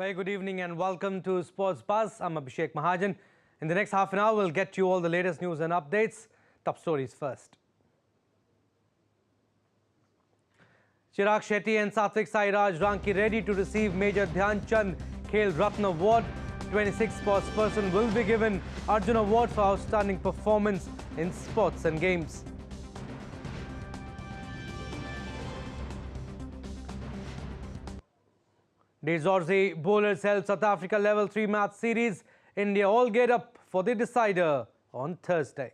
Very good evening and welcome to Sports Buzz. I'm Abhishek Mahajan. In the next half an hour, we'll get you all the latest news and updates. Top stories first. Chirag Shetty and Satwik Ranki ready to receive Major Dhyan Chand Khel Ratna Award. 26 sports person will be given Arjun Award for outstanding performance in sports and games. Dezorze bowlers held South Africa level 3 match series. India all get up for the decider on Thursday.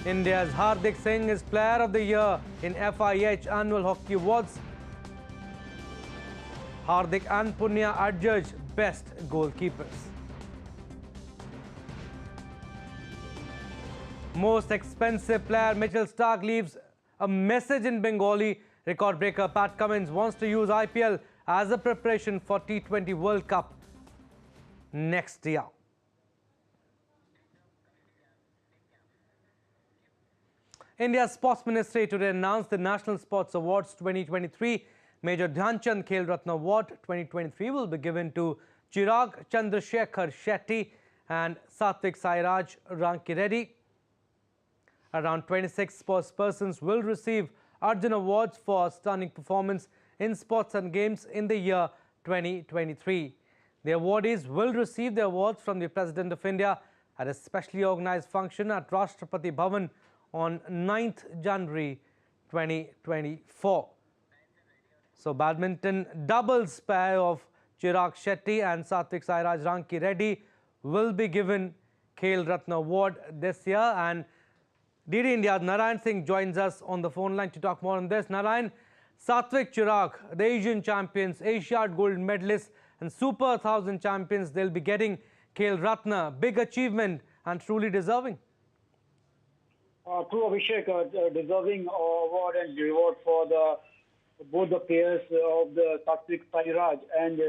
India's Hardik Singh is Player of the Year in FIH Annual Hockey Awards. Hardik and Punya adjudged best goalkeepers. Most expensive player Mitchell Starc leaves a message in Bengali. Record breaker Pat Cummins wants to use IPL as a preparation for T20 World Cup next year. India's Sports Ministry today announced the National Sports Awards 2023. Major Dhyan Chand Khel Ratna Award 2023 will be given to Chirag, Chandrasekhar Shetty and Satwik Ranki Reddy. Around 26 sports persons will receive Arjun Awards for stunning performance in sports and games in the year 2023. The awardees will receive the awards from the President of India at a specially organized function at Rashtrapati Bhavan on 9th January 2024. So, badminton doubles pair of Chirag Shetty and Satwik Ranki Reddy will be given Khel Ratna Award this year. And DD India's Narayan Singh joins us on the phone line to talk more on this. Narayan, Satwik Chirag, the Asian champions, Asiad gold medalists and Super 1000 champions, they'll be getting Khel Ratna. Big achievement and truly deserving. True, Abhishek, deserving award and reward for both the players of the Satwik Sairaj and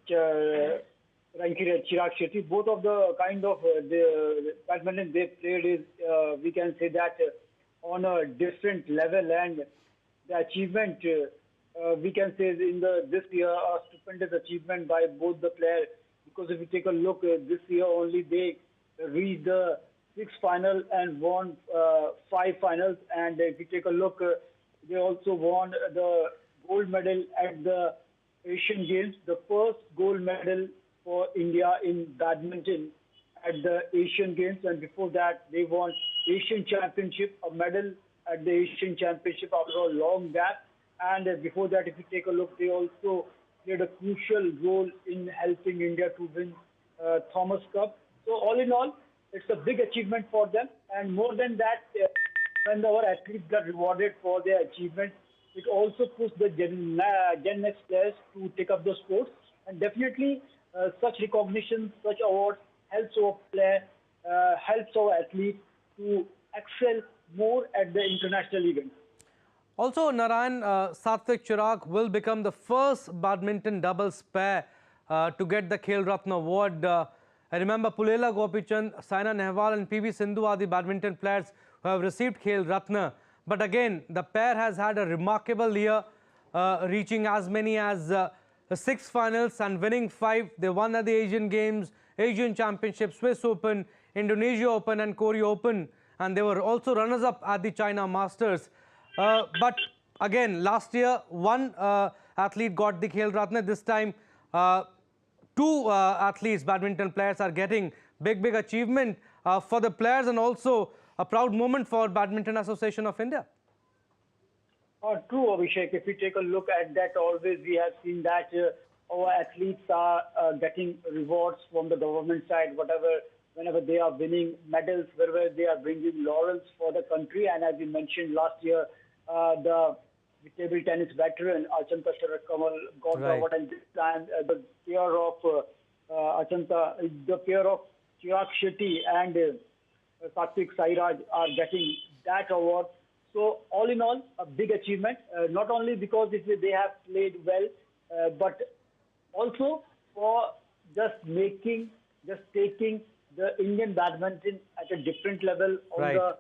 Chirag Shetty. Both of the kind of the badminton they played is, we can say that on a different level, and the achievement we can say in this year a stupendous achievement by both the players, because if you take a look this year only they reached the 6th final and won 5 finals, and if you take a look they also won the gold medal at the Asian Games, the first gold medal for India in badminton at the Asian Games, and before that they won Asian Championship, a medal at the Asian Championship after a long gap, and before that if you take a look they also played a crucial role in helping India to win Thomas Cup. So all in all, it's a big achievement for them, and more than that, when our athletes got rewarded for their achievement, it also pushed the Gen Next players to take up the sports, and definitely such recognition, such awards helps our player, helps our athletes to excel more at the international events. Also, Narayan, Satwik Chirag will become the first badminton doubles pair to get the Khel Ratna Award. I remember Pulela Gopichand, Saina Nehwal and PV Sindhu are the badminton players who have received Khel Ratna. But again, the pair has had a remarkable year, reaching as many as 6 finals and winning 5. They won at the Asian Games, Asian Championship, Swiss Open, Indonesia Open and Korea Open. And they were also runners-up at the China Masters. But again, last year, one athlete got the Khel Ratna. This time, 2 athletes, badminton players, are getting big achievement for the players, and also a proud moment for Badminton Association of India. True, Abhishek. If we take a look at that, always we have seen that our athletes are getting rewards from the government side, whenever they are winning medals, wherever they are bringing laurels for the country. And as we mentioned last year, the table tennis veteran Achanta Kamal got the award, and this time the pair of the pair of Chirag Shetty and Satwik Sairaj are getting that award. So all in all, a big achievement, not only because they have played well, but also for just taking the Indian badminton at a different level on the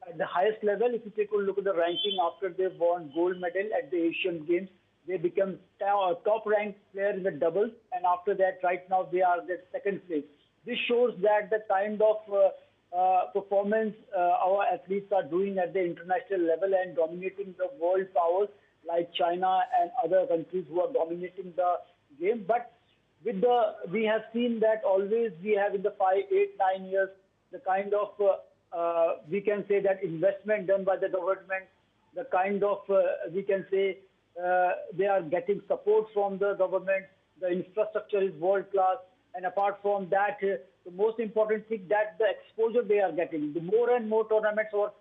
at the highest level. If you take a look at the ranking after they won gold medal at the Asian Games, they become top ranked player in the doubles, and after that, right now they are the second place. This shows that the kind of performance our athletes are doing at the international level and dominating the world powers like China and other countries who are dominating the game. But we have seen that always we have in the 5, 8, 9 years the kind of we can say that investment done by the government, the kind of we can say they are getting support from the government. The infrastructure is world class, and apart from that, the most important thing that the exposure they are getting. The more and more tournaments or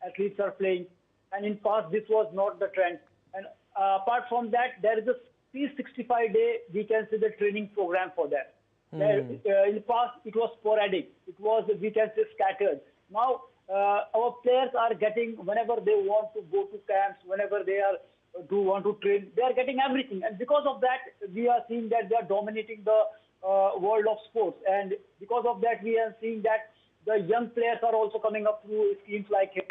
athletes are playing, and in past this was not the trend. And apart from that, there is a 365-day we can say the training program for them. In the past, it was sporadic. It was, we can say, scattered. Now, our players are getting, whenever they want to go to camps, whenever they are want to train, they are getting everything. And because of that, we are seeing that they are dominating the world of sports. And because of that, we are seeing that the young players are also coming up through schemes like him.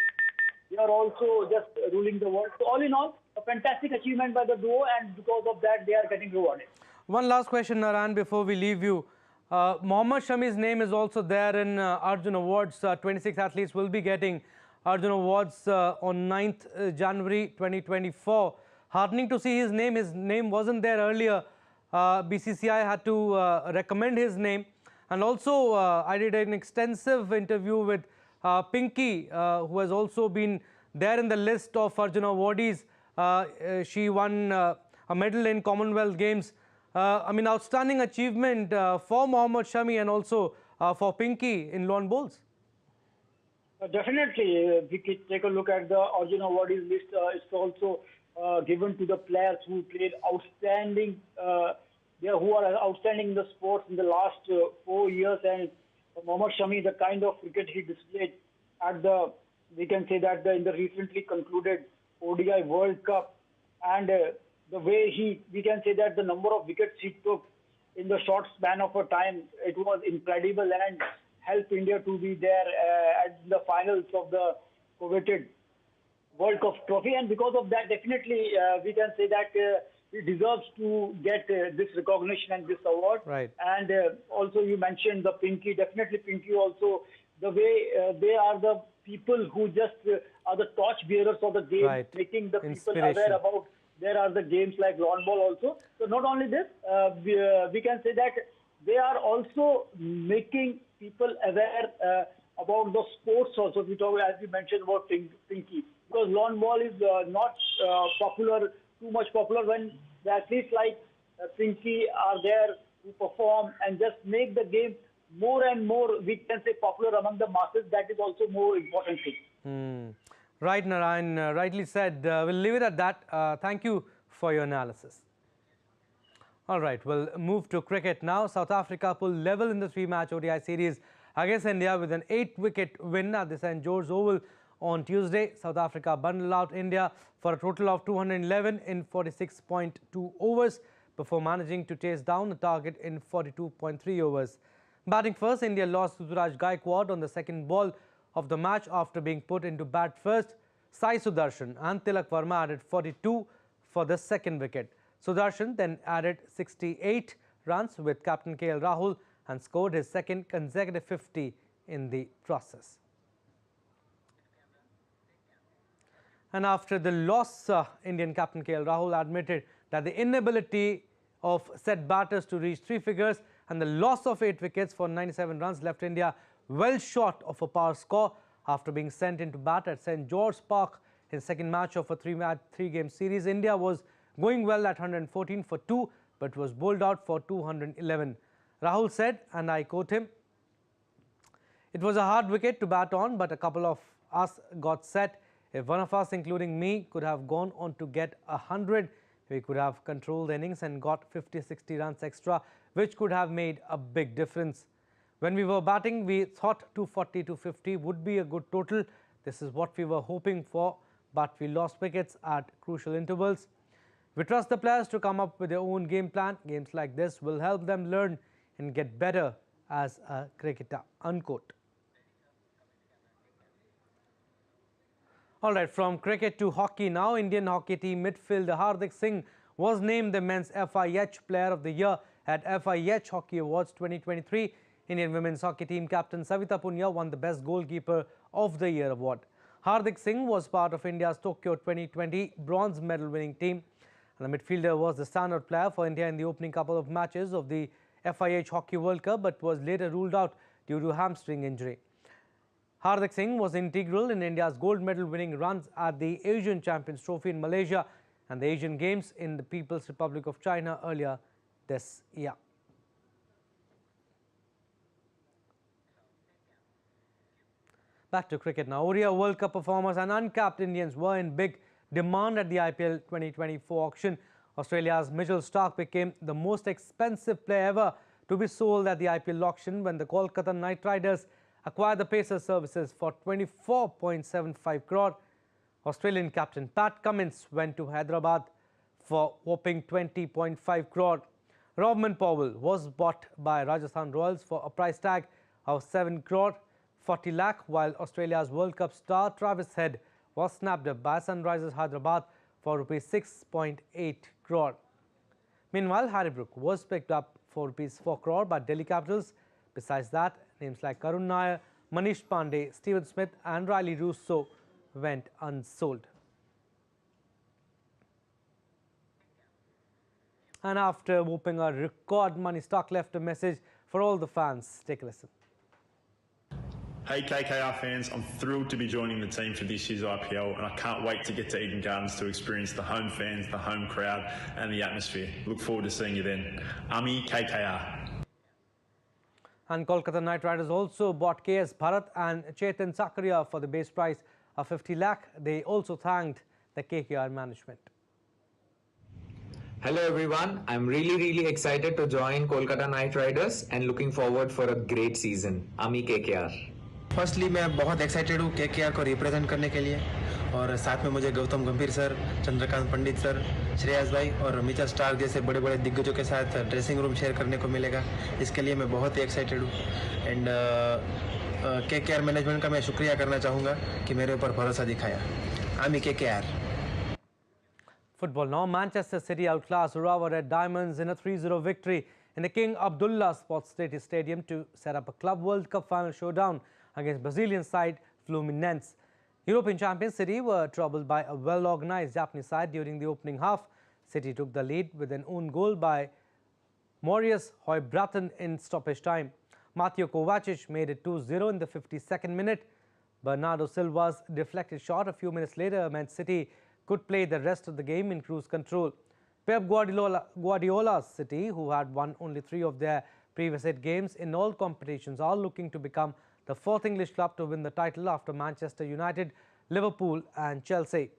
They are also just ruling the world. So all in all, a fantastic achievement by the duo, and because of that, they are getting rewarded. One last question, Naran, before we leave you. Mohammad Shami's name is also there in Arjun Awards. 26 athletes will be getting Arjun Awards on 9th January 2024. Heartening to see his name. His name wasn't there earlier. BCCI had to recommend his name. And also, I did an extensive interview with Pinky, who has also been there in the list of Arjuna awardees. She won a medal in Commonwealth Games. I mean, outstanding achievement for Mohammad Shami and also for Pinky in lawn bowls. Definitely, we could take a look at the Arjuna awardees list. It's also given to the players who played outstanding, who are outstanding in the sports in the last 4 years. And Mohammad Shami, the kind of cricket he displayed at the, we can say that in the recently concluded ODI World Cup, and the way we can say that the number of wickets he took in the short span of a time, it was incredible and helped India to be there at the finals of the coveted World Cup trophy. And because of that, definitely we can say that he deserves to get this recognition and this award. Right. And also you mentioned the Pinky. Definitely Pinky also, the way they are the people who just are the torch bearers of the game, right, making the people aware about there are the games like lawn ball also. So not only this, we can say that they are also making people aware about the sports also. We talk, as we mentioned, about Pinky, because lawn ball is not popular, too much popular, when the athletes like Pinky are there to perform and just make the game more and more, we can say, popular among the masses. That is also more important thing. Right, Narayan, rightly said. We'll leave it at that. Thank you for your analysis. All right, we'll move to cricket now. South Africa pulled level in the 3-match ODI series against India with an 8-wicket win at the St. George's Oval on Tuesday. South Africa bundled out India for a total of 211 in 46.2 overs before managing to chase down the target in 42.3 overs. Batting first, India lost Ruturaj Gaikwad on the second ball of the match after being put into bat first. Sai Sudarshan and Tilak Verma added 42 for the second wicket. Sudarshan then added 68 runs with captain Khel Rahul and scored his second consecutive 50 in the process. And after the loss, Indian captain Khel Rahul admitted that the inability of set batters to reach 3 figures and the loss of 8 wickets for 97 runs left India well short of a power score after being sent into bat at St. George's Park in second match of a 3-game series. India was going well at 114 for 2 but was bowled out for 211. Rahul said, and I quote him, "It was a hard wicket to bat on, but a couple of us got set. If one of us, including me, could have gone on to get 100, we could have controlled the innings and got 50-60 runs extra, which could have made a big difference. When we were batting, we thought 240-250 would be a good total. This is what we were hoping for, but we lost wickets at crucial intervals. We trust the players to come up with their own game plan. Games like this will help them learn and get better as a cricketer," unquote. All right, from cricket to hockey now. Indian hockey team midfielder Hardik Singh was named the Men's FIH Player of the Year at FIH Hockey Awards 2023. Indian women's hockey team captain Savita Punya won the Best Goalkeeper of the Year award. Hardik Singh was part of India's Tokyo 2020 bronze medal winning team. And the midfielder was the standout player for India in the opening couple of matches of the FIH Hockey World Cup, but was later ruled out due to hamstring injury. Hardik Singh was integral in India's gold medal winning runs at the Asian Champions Trophy in Malaysia and the Asian Games in the People's Republic of China earlier this year. Back to cricket now. ODI World Cup performers and uncapped Indians were in big demand at the IPL 2024 auction. Australia's Mitchell Starc became the most expensive player ever to be sold at the IPL auction when the Kolkata Knight Riders acquired the Pacers services for 24.75 crore. Australian captain Pat Cummins went to Hyderabad for whopping 20.5 crore. Robman Powell was bought by Rajasthan Royals for a price tag of 7 crore 40 lakh, while Australia's World Cup star Travis Head was snapped up by Sunrisers Hyderabad for rupees 6.8 crore. Meanwhile, Harry Brook was picked up for rupees 4 crore by Delhi Capitals. Besides that, names like Karun Nair, Manish Pandey, Steven Smith and Riley Russo went unsold. And after whooping a record money, Starc left a message for all the fans. Take a listen. Hey KKR fans, I'm thrilled to be joining the team for this year's IPL and I can't wait to get to Eden Gardens to experience the home fans, the home crowd and the atmosphere. Look forward to seeing you then. Ami KKR. And Kolkata Knight Riders also bought KS Bharat and Chetan Sakaria for the base price of 50 lakh. They also thanked the KKR management. Hello everyone, I'm really excited to join Kolkata Knight Riders and looking forward for a great season. Ami KKR. Firstly मैं बहुत excited हूँ KKR को represent करने के लिए और साथ में मुझे गौतम गंभीर सर, चंद्रकांत पंडित सर, श्रेयस भाई और मिचेल स्टार्क जैसे बड़े दिग्गजों के साथ ड्रेसिंग रूम शेयर करने को मिलेगा. इसके लिए मैं बहुत ही एक्साइटेड हूँ एंड केकेआर मैनेजमेंट का मैं शुक्रिया करना चाहूँगा कि मेरे ऊपर भरोसा दिखाया. आमी KKR. Football now. Manchester City outclassed Urawa Red Diamonds in a 3-0 victory in the King Abdullah Sports Stadium to set up a Club World Cup final showdown against Brazilian side Fluminense. European champions City were troubled by a well-organized Japanese side during the opening half. City took the lead with an own goal by Marius Højbråten in stoppage time. Mateo Kovacic made it 2-0 in the 52nd minute. Bernardo Silva's deflected shot a few minutes later meant City could play the rest of the game in cruise control. Pep Guardiola's City, who had won only 3 of their previous 8 games in all competitions, are looking to become the 4th English club to win the title after Manchester United, Liverpool and Chelsea.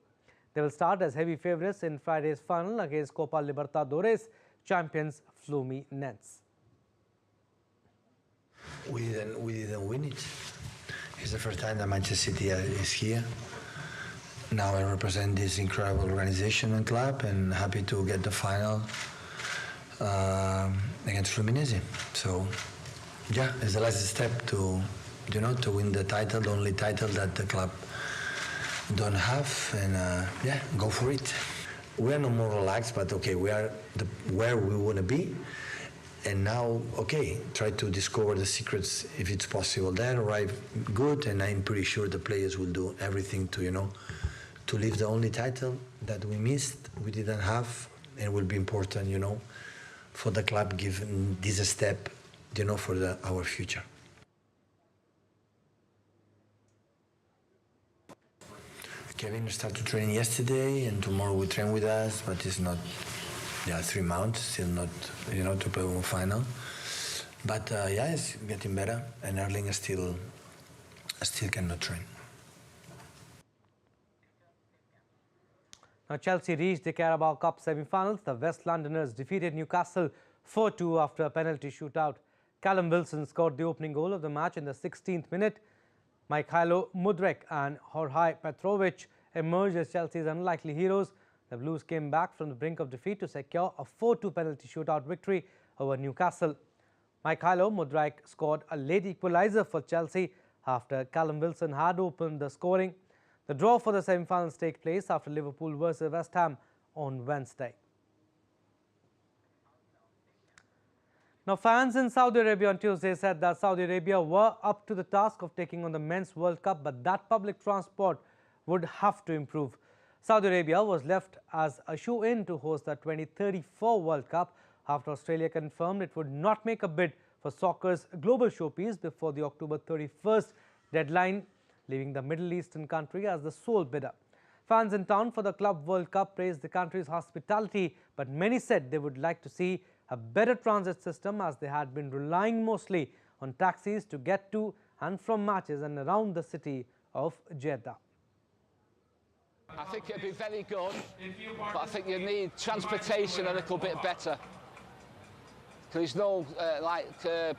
They will start as heavy favourites in Friday's final against Copa Libertadores champions Fluminense. We didn't win it. It's the first time that Manchester City is here. Now I represent this incredible organization and club and happy to get the final against Fluminense. So yeah, it's the last step to win the title, the only title that the club don't have, and yeah, go for it. We are no more relaxed, but okay, we are where we want to be, and now okay, try to discover the secrets if it's possible. There, arrive good, and I'm pretty sure the players will do everything to to live the only title that we missed, we didn't have, and will be important, for the club, given this a step, for our future. Kevin started training yesterday, and tomorrow will train with us, but it's not, 3 months, still not, to play one final. But yeah, it's getting better, and Erling still cannot train. Now, Chelsea reached the Carabao Cup semi-finals. The West Londoners defeated Newcastle 4-2 after a penalty shootout. Callum Wilson scored the opening goal of the match in the 16th minute. Mikhailo Mudryk and Jorge Petrovic emerged as Chelsea's unlikely heroes. The Blues came back from the brink of defeat to secure a 4-2 penalty shootout victory over Newcastle. Mikhailo Mudryk scored a late equaliser for Chelsea after Callum Wilson had opened the scoring. The draw for the semi-finals take place after Liverpool versus West Ham on Wednesday. Now, fans in Saudi Arabia on Tuesday said that Saudi Arabia were up to the task of taking on the Men's World Cup, but that public transport would have to improve. Saudi Arabia was left as a shoe-in to host the 2034 World Cup after Australia confirmed it would not make a bid for soccer's global showpiece before the October 31st deadline, leaving the Middle Eastern country as the sole bidder. Fans in town for the Club World Cup praised the country's hospitality, but many said they would like to see a better transit system as they had been relying mostly on taxis to get to and from matches and around the city of Jeddah. I think it'd be very good, but I think you need transportation a little bit better. Because there's no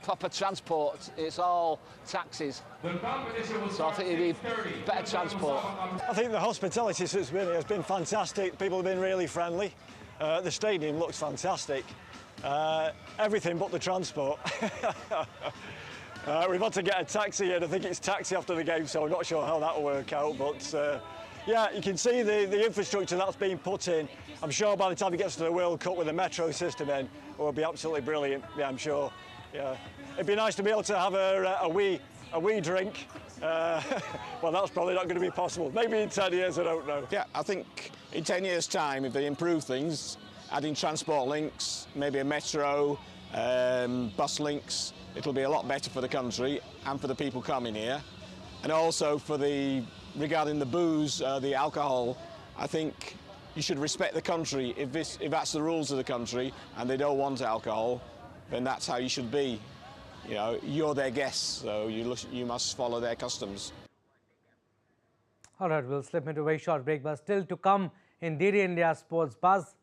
proper transport, it's all taxis. So I think you need better transport. I think the hospitality has been fantastic. People have been really friendly. The stadium looks fantastic. Everything but the transport. We've had to get a taxi in. I think it's taxi after the game, so I'm not sure how that will work out. But yeah, you can see the infrastructure that's been put in. I'm sure by the time it gets to the World Cup with the metro system in, it will be absolutely brilliant. Yeah, I'm sure. Yeah, it'd be nice to be able to have a wee drink. Well, that's probably not going to be possible. Maybe in 10 years, I don't know. Yeah, I think in 10 years' time, if they improve things, adding transport links, maybe a metro, bus links, it'll be a lot better for the country and for the people coming here. And also for regarding the booze, the alcohol, I think you should respect the country. If that's the rules of the country and they don't want alcohol, then that's how you should be. You know, you're their guests, so you must follow their customs. All right, we'll slip into a very short break, but still to come in DD India Sports Buzz.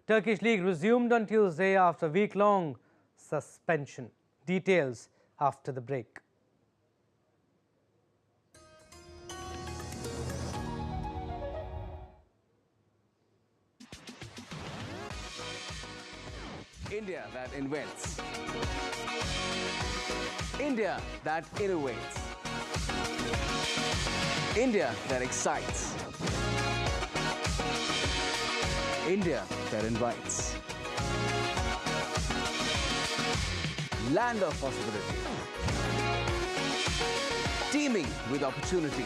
Turkish League resumed on Tuesday after a week-long suspension. Details after the break. India that invents. India that innovates. India that excites. India that invites. Land of possibility. Teeming with opportunities.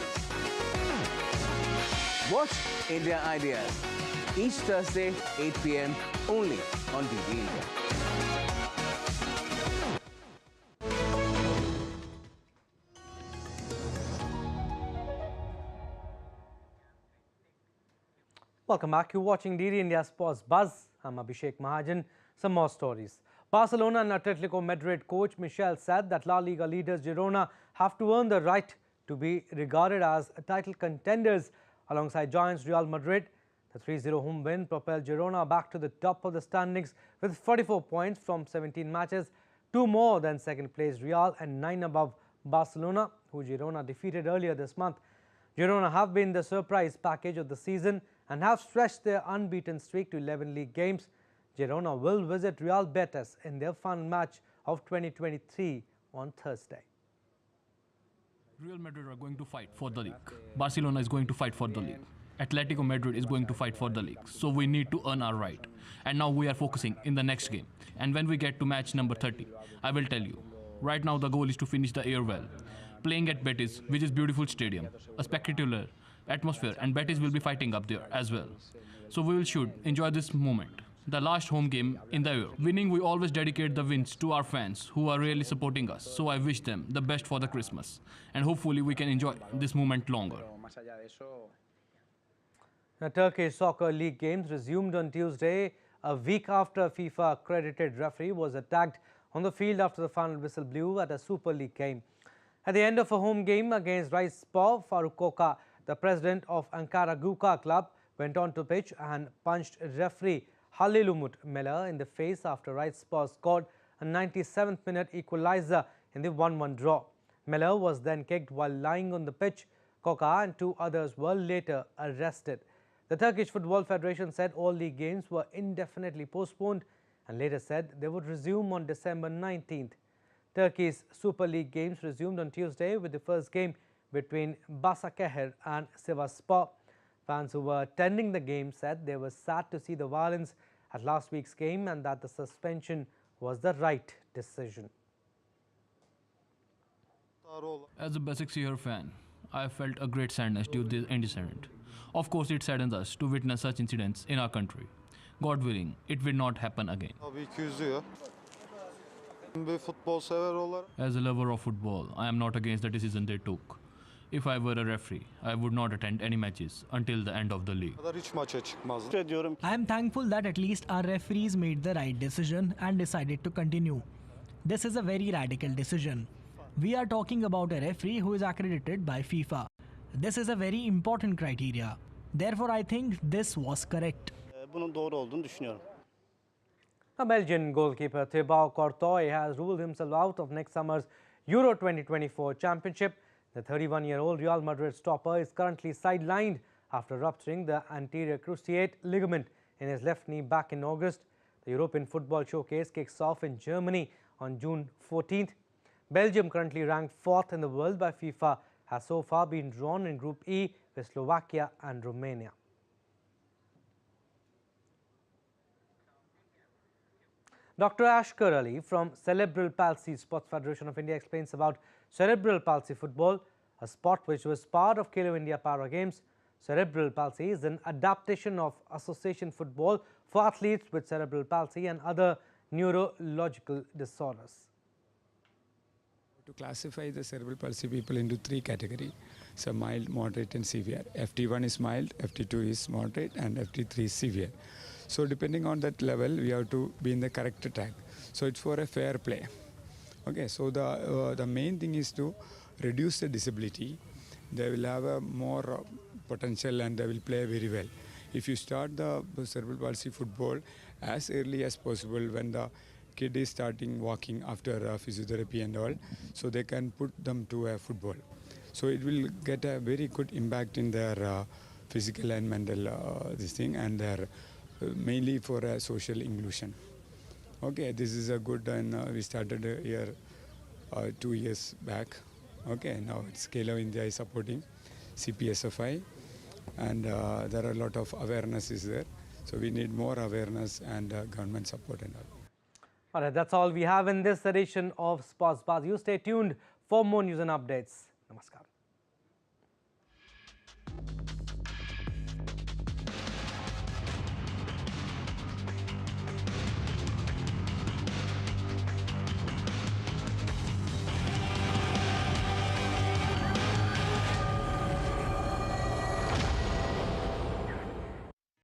Watch India Ideas each Thursday, 8 p.m. only on DD India. Welcome back. You're watching DD India Sports Buzz. I'm Abhishek Mahajan. Some more stories. Barcelona and Atletico Madrid coach Michel said that La Liga leaders Girona have to earn the right to be regarded as title contenders alongside giants Real Madrid. The 3-0 home win propelled Girona back to the top of the standings with 44 points from 17 matches, 2 more than second-place Real and 9 above Barcelona, who Girona defeated earlier this month. Girona have been the surprise package of the season and have stretched their unbeaten streak to 11 league games. Girona will visit Real Betis in their final match of 2023 on Thursday. Real Madrid are going to fight for the league. Barcelona is going to fight for the league. Atletico Madrid is going to fight for the league. So we need to earn our right. And now we are focusing in the next game. And when we get to match number 30, I will tell you, right now the goal is to finish the year well. Playing at Betis, which is beautiful stadium, a spectacular atmosphere, and Betis will be fighting up there as well. So we should enjoy this moment. The last home game in the year. Winning, we always dedicate the wins to our fans who are really supporting us. So I wish them the best for the Christmas. And hopefully we can enjoy this moment longer. The Turkish Soccer League games resumed on Tuesday, a week after a FIFA-accredited referee was attacked on the field after the final whistle blew at a Super League game. At the end of a home game against Rizespor, Faruk Koka, the president of Ankara Guka club, went on to pitch and punched referee Halilumut Miller in the face after Rizespor scored a 97th minute equalizer in the 1-1 draw. Miller was then kicked while lying on the pitch. Koka and 2 others were later arrested. The Turkish Football Federation said all league games were indefinitely postponed and later said they would resume on December 19th. Turkey's Super League games resumed on Tuesday with the first game between Basakeher and Sivasspor. Fans who were attending the game said they were sad to see the violence at last week's game and that the suspension was the right decision. As a basic Seher fan, I felt a great sadness due to this incident. Of course, it saddens us to witness such incidents in our country. God willing, it will not happen again. As a lover of football, I am not against the decision they took. If I were a referee, I would not attend any matches until the end of the league. I am thankful that at least our referees made the right decision and decided to continue. This is a very radical decision. We are talking about a referee who is accredited by FIFA. This is a very important criteria. Therefore, I think this was correct. A Belgian goalkeeper Thibaut Courtois has ruled himself out of next summer's Euro 2024 championship. The 31-year-old Real Madrid stopper is currently sidelined after rupturing the anterior cruciate ligament in his left knee back in August. The European Football Showcase kicks off in Germany on June 14th. Belgium, currently ranked 4th in the world by FIFA, has so far been drawn in Group E with Slovakia and Romania. Dr. Ashkar Ali from Cerebral Palsy Sports Federation of India explains about cerebral palsy football, a sport which was part of Khelo India Para Games. Cerebral palsy is an adaptation of association football for athletes with cerebral palsy and other neurological disorders. To classify the cerebral palsy people into 3 categories, so mild, moderate and severe. FT1 is mild, FT2 is moderate and FT3 is severe. So depending on that level, we have to be in the correct track. So it's for a fair play. Okay, so the main thing is to reduce the disability. They will have a more potential and they will play very well. If you start the cerebral palsy football as early as possible when the kid is starting walking after physiotherapy and all, so they can put them to a football. So it will get a very good impact in their physical and mental this thing, and their mainly for social inclusion. Okay, this is a good, and we started here 2 years back. Okay, now it's Khelo India is supporting CPSFI, and there are a lot of awareness is there. So we need more awareness and government support and all. All right, that's all we have in this edition of Sports Buzz. You stay tuned for more news and updates. Namaskar.